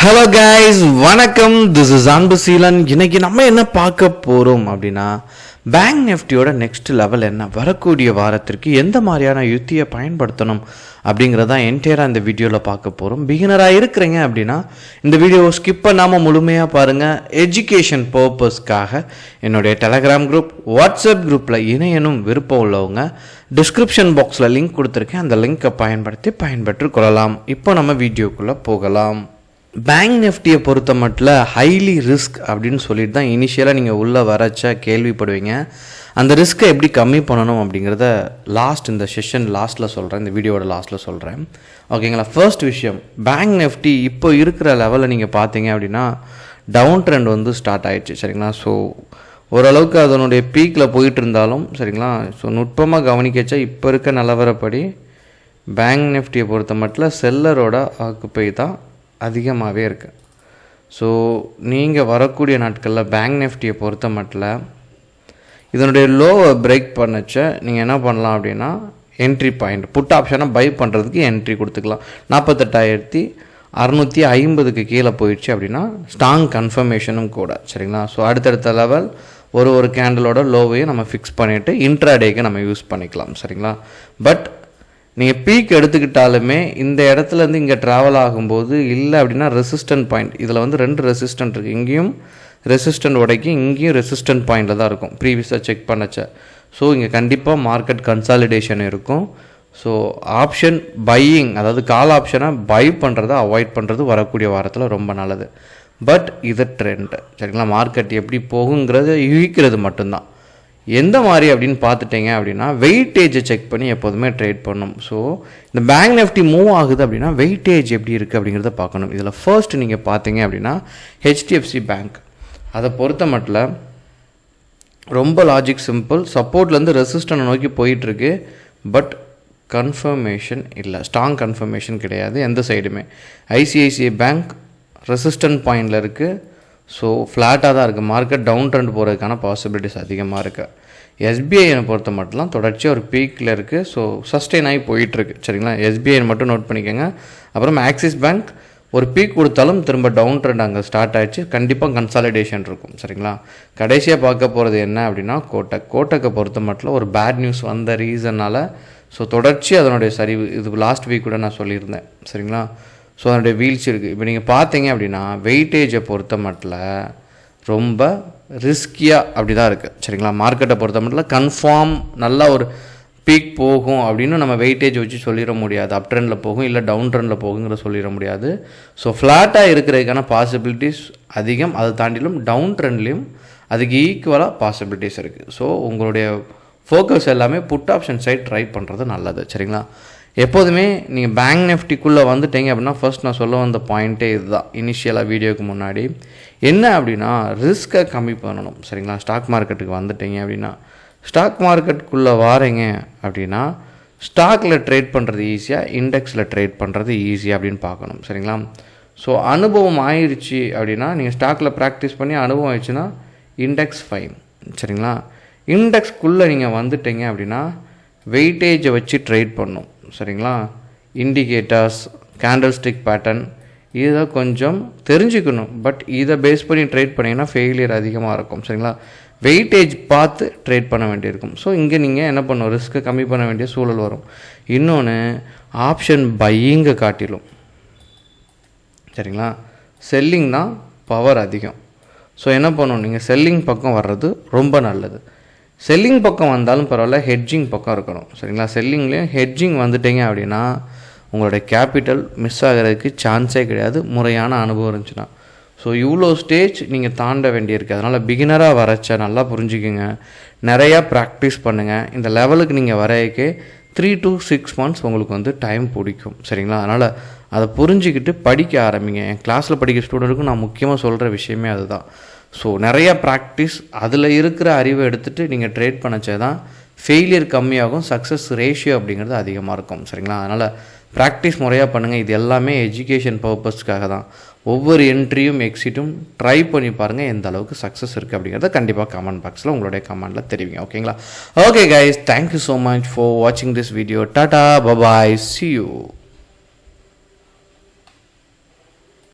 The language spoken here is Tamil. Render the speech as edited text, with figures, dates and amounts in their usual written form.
ஹலோ கைஸ், வணக்கம். திஸ் இஸ் அன்பு சீலன். இன்னைக்கு நம்ம என்ன பார்க்க போகிறோம் அப்படின்னா, பேங்க் நிஃப்டியோட நெக்ஸ்ட் லெவல் என்ன, வரக்கூடிய வாரத்திற்கு எந்த மாதிரியான யுத்தியை பயன்படுத்தணும் அப்படிங்கிறதான் என்டையராக இந்த வீடியோவில் பார்க்க போகிறோம். பிகினராக இருக்கிறீங்க அப்படின்னா இந்த வீடியோவை ஸ்கிப் பண்ணாமல் முழுமையாக பாருங்கள். எஜுகேஷன் பர்பஸ்க்காக என்னுடைய டெலகிராம் குரூப், வாட்ஸ்அப் குரூப்பில் இணையனும் விருப்பம் உள்ளவங்க டிஸ்கிரிப்ஷன் பாக்ஸில் லிங்க் கொடுத்துருக்கேன். அந்த லிங்க்கை பயன்படுத்தி பயன்பெற்று கொள்ளலாம். இப்போ நம்ம வீடியோக்குள்ளே போகலாம். பேங்க் நிஃப்டியை பொறுத்த மட்டும் ஹைலி ரிஸ்க் அப்படின்னு சொல்லிட்டு தான் இனிஷியலாக நீங்கள் உள்ளே வரச்ச கேள்விப்படுவீங்க. அந்த ரிஸ்க்கை எப்படி கம்மி பண்ணணும் அப்படிங்கிறத இந்த செஷன் லாஸ்ட்டில் சொல்கிறேன், இந்த வீடியோட லாஸ்ட்டில் சொல்கிறேன். ஓகேங்களா? ஃபர்ஸ்ட் விஷயம், பேங்க் நிஃப்டி இப்போ இருக்கிற லெவலில் நீங்கள் பார்த்தீங்க அப்படின்னா டவுன் ட்ரெண்ட் வந்து ஸ்டார்ட் ஆகிடுச்சு. சரிங்களா? ஸோ ஓரளவுக்கு அதனுடைய பீக்கில் போயிட்டு இருந்தாலும் சரிங்களா, ஸோ நுட்பமாக கவனிக்கச்சா இப்போ இருக்க நிலவரப்படி பேங்க் நிஃப்டியை பொறுத்த மட்டும் செல்லரோட ஆக்குப்பை தான் அதிகமாகவே இருக்குது. ஸோ நீங்கள் வரக்கூடிய நாட்களில் பேங்க் நிஃப்டியை பொறுத்த மட்டும் இதனுடைய லோவை பிரேக் பண்ணச்ச நீங்கள் என்ன பண்ணலாம் அப்படின்னா, என்ட்ரி பாயிண்ட் புட் ஆப்ஷனை பை பண்ணுறதுக்கு என்ட்ரி கொடுத்துக்கலாம். 48,650க்கு கீழே போயிடுச்சு அப்படின்னா ஸ்ட்ராங் கன்ஃபர்மேஷனும் கூட. சரிங்களா? ஸோ அடுத்தடுத்த லெவல் ஒரு கேண்டலோட லோவையும் நம்ம ஃபிக்ஸ் பண்ணிவிட்டு இன்ட்ராடேக்கு நம்ம யூஸ் பண்ணிக்கலாம். சரிங்களா? பட் நீங்கள் பீக் எடுத்துக்கிட்டாலுமே இந்த இடத்துலேருந்து இங்கே ட்ராவல் ஆகும்போது இல்லை அப்படின்னா ரெசிஸ்டன்ட் பாயிண்ட், இதில் வந்து 2 ரெசிஸ்டன்ட் இருக்குது. இங்கேயும் ரெசிஸ்டன்ட் உடைக்கி, இங்கேயும் ரெசிஸ்டன்ட் பாயிண்டில் தான் இருக்கும் ப்ரீவியஸாக செக் பண்ணச்ச. ஸோ இங்கே கண்டிப்பாக மார்க்கெட் கன்சாலிடேஷன் இருக்கும். ஸோ ஆப்ஷன் பையிங், அதாவது கால் ஆப்ஷனை பை பண்ணுறதை அவாய்ட் பண்ணுறது வரக்கூடிய வாரத்தில் ரொம்ப நல்லது. பட் இது ட்ரெண்ட். சரிங்களா? மார்க்கெட் எப்படி போகுங்கிறத யூகிக்கிறது மட்டும்தான். எந்த மாதிரி அப்படின்னு பார்த்துட்டிங்க அப்படின்னா வெயிட்டேஜை செக் பண்ணி எப்போதுமே ட்ரேட் பண்ணணும். ஸோ இந்த பேங்க் நிஃப்டி மூவ் ஆகுது அப்படின்னா வெயிட்டேஜ் எப்படி இருக்குது அப்படிங்கிறத பார்க்கணும். இதில் ஃபர்ஸ்ட் நீங்கள் பார்த்தீங்க அப்படின்னா ஹெச்டிஎஃப்சி பேங்க், அதை பொறுத்த மட்டும் ரொம்ப லாஜிக் சிம்பிள். சப்போர்ட்லேருந்து ரெசிஸ்டன்ட் நோக்கி போயிட்டுருக்கு. பட் கன்ஃபர்மேஷன் இல்லை, ஸ்ட்ராங் கன்ஃபர்மேஷன் கிடையாது எந்த சைடுமே. ஐசிஐசிஐ பேங்க் ரெசிஸ்டன்ட் பாயிண்டில் இருக்குது. ஸோ ஃப்ளாட்டாக தான் இருக்குது. மார்க்கெட் டவுன் ட்ரெண்ட் போகிறதுக்கான பாசிபிலிட்டிஸ் அதிகமாக இருக்குது. எஸ்பிஐனை பொறுத்த மட்டும் தொடர்ச்சியாக ஒரு பீக்கில் இருக்குது. ஸோ சஸ்டெயின் ஆகி போயிட்டுருக்கு. சரிங்களா? எஸ்பிஐ மட்டும் நோட் பண்ணிக்கோங்க. அப்புறம் ஆக்சிஸ் பேங்க் ஒரு பீக் கொடுத்தாலும் திரும்ப டவுன் ட்ரெண்ட் அங்கே ஸ்டார்ட் ஆகிடுச்சு. கண்டிப்பாக கன்சாலிடேஷன் இருக்கும். சரிங்களா? கடைசியாக பார்க்க போகிறது என்ன அப்படின்னா கோட்டக்கை பொறுத்த மட்டும் ஒரு பேட் நியூஸ் வந்த ரீசனால் ஸோ தொடர்ச்சி அதனுடைய சரிவு, இது லாஸ்ட் வீக் கூட நான் சொல்லியிருந்தேன். சரிங்களா? ஸோ அதனுடைய வீழ்ச்சி இருக்குது. இப்போ நீங்கள் பார்த்தீங்க அப்படின்னா வெயிட்டேஜை பொறுத்த மட்டும் ரொம்ப ரிஸ்கியாக அப்படி தான் இருக்குது. சரிங்களா? மார்க்கெட்டை பொறுத்த மட்டும் கன்ஃபார்ம் நல்லா ஒரு பீக் போகும் அப்படின்னு நம்ம வெயிட்டேஜ் வச்சு சொல்லிட முடியாது. அப் ட்ரெண்டில் போகும் இல்லை டவுன் ட்ரெண்டில் போகுங்கிற சொல்லிட முடியாது. ஸோ ஃப்ளாட்டாக இருக்கிறதுக்கான பாசிபிலிட்டிஸ் அதிகம். அதை தாண்டிலும் டவுன் ட்ரெண்ட்லேயும் அதுக்கு ஈக்குவலாக பாசிபிலிட்டிஸ் இருக்குது. ஸோ உங்களுடைய ஃபோக்கஸ் எல்லாமே புட் ஆப்ஷன் சைட் ட்ரை பண்ணுறது நல்லது. சரிங்களா? எப்போதுமே நீங்கள் பேங்க் நிஃப்டிக்குள்ளே வந்துட்டீங்க அப்படின்னா ஃபர்ஸ்ட் நான் சொல்ல வந்த பாயிண்ட்டே இதுதான். இனிஷியலாக வீடியோக்கு முன்னாடி என்ன அப்படின்னா ரிஸ்க்கை கம்மி பண்ணணும். சரிங்களா? ஸ்டாக் மார்க்கெட்டுக்கு வந்துட்டீங்க அப்படின்னா, ஸ்டாக் மார்க்கெட்டுக்குள்ளே வாரீங்க அப்படின்னா ஸ்டாக்கில் ட்ரேட் பண்ணுறது ஈஸியாக, இண்டெக்ஸில் ட்ரேட் பண்ணுறது ஈஸியாக அப்படின்னு பார்க்கணும். சரிங்களா? ஸோ அனுபவம் ஆயிடுச்சு அப்படின்னா நீங்கள் ஸ்டாக்கில் ப்ராக்டிஸ் பண்ணி அனுபவம் ஆயிடுச்சுன்னா இண்டெக்ஸ் ஃபைன். சரிங்களா? இண்டெக்ஸ்க்குள்ளே நீங்கள் வந்துட்டீங்க அப்படின்னா வெயிட்டேஜை வச்சு ட்ரேட் பண்ணும். சரிங்களா? இண்டிகேட்டர்ஸ், கேண்டில் ஸ்டிக் பேட்டர்ன் இதை கொஞ்சம் தெரிஞ்சுக்கணும். பட் இதை பேஸ் பண்ணி ட்ரேட் பண்ணிங்கன்னா ஃபெயிலியர் அதிகமாக இருக்கும். சரிங்களா? வெயிட்டேஜ் பார்த்து ட்ரேட் பண்ண வேண்டியிருக்கும். ஸோ இங்கே நீங்கள் என்ன பண்ணணும், ரிஸ்க்கை கம்மி பண்ண வேண்டிய சூழல் வரும். இன்னொன்று ஆப்ஷன் பையிங்கை காட்டிலும் சரிங்களா செல்லிங் தான் பவர் அதிகம். ஸோ என்ன பண்ணணும், நீங்கள் செல்லிங் பக்கம் வர்றது ரொம்ப நல்லது. செல்லிங் பக்கம் வந்தாலும் பரவாயில்ல, ஹெட்ஜிங் பக்கம் இருக்கணும். சரிங்களா? செல்லிங்லேயும் ஹெட்ஜிங் வந்துட்டீங்க அப்படின்னா உங்களுடைய கேபிட்டல் மிஸ் ஆகிறதுக்கு சான்ஸே கிடையாது, முறையான அனுபவம் இருந்துச்சுன்னா. ஸோ இவ்வளோ ஸ்டேஜ் நீங்கள் தாண்ட வேண்டியிருக்கு. அதனால் பிகினராக வரச்ச நல்லா புரிஞ்சுக்குங்க, நிறையா ப்ராக்டிஸ் பண்ணுங்கள். இந்த லெவலுக்கு நீங்கள் வரையக்கே 3 to 6 months உங்களுக்கு வந்து டைம் பிடிக்கும். சரிங்களா? அதனால் அதை புரிஞ்சுக்கிட்டு படிக்க ஆரம்பிங்க. என் கிளாஸில் படிக்கிற ஸ்டூடெண்ட்டுக்கும் நான் முக்கியமாக சொல்கிற விஷயமே அதுதான். ஸோ நிறையா ப்ராக்டிஸ், அதில் இருக்கிற அறிவை எடுத்துகிட்டு நீங்கள் ட்ரேட் பண்ணச்சே தான் ஃபெயிலியர் கம்மியாகும், சக்ஸஸ் ரேஷியோ அப்படிங்கிறது அதிகமாக இருக்கும். சரிங்களா? அதனால் ப்ராக்டிஸ் முறையாக பண்ணுங்கள். இது எல்லாமே எஜுகேஷன் பர்பஸ்க்காக தான். ஒவ்வொரு என்ட்ரியும் எக்ஸிட்டும் ட்ரை பண்ணி பாருங்கள், எந்த அளவுக்கு சக்ஸஸ் இருக்குது அப்படிங்கிறத கண்டிப்பாக கமெண்ட் பாக்ஸில் உங்களுடைய கமெண்டில் தெரிவிங்க. ஓகேங்களா? Okay guys, thank you so much for வாட்சிங் this video. Tata, bye bye, see you.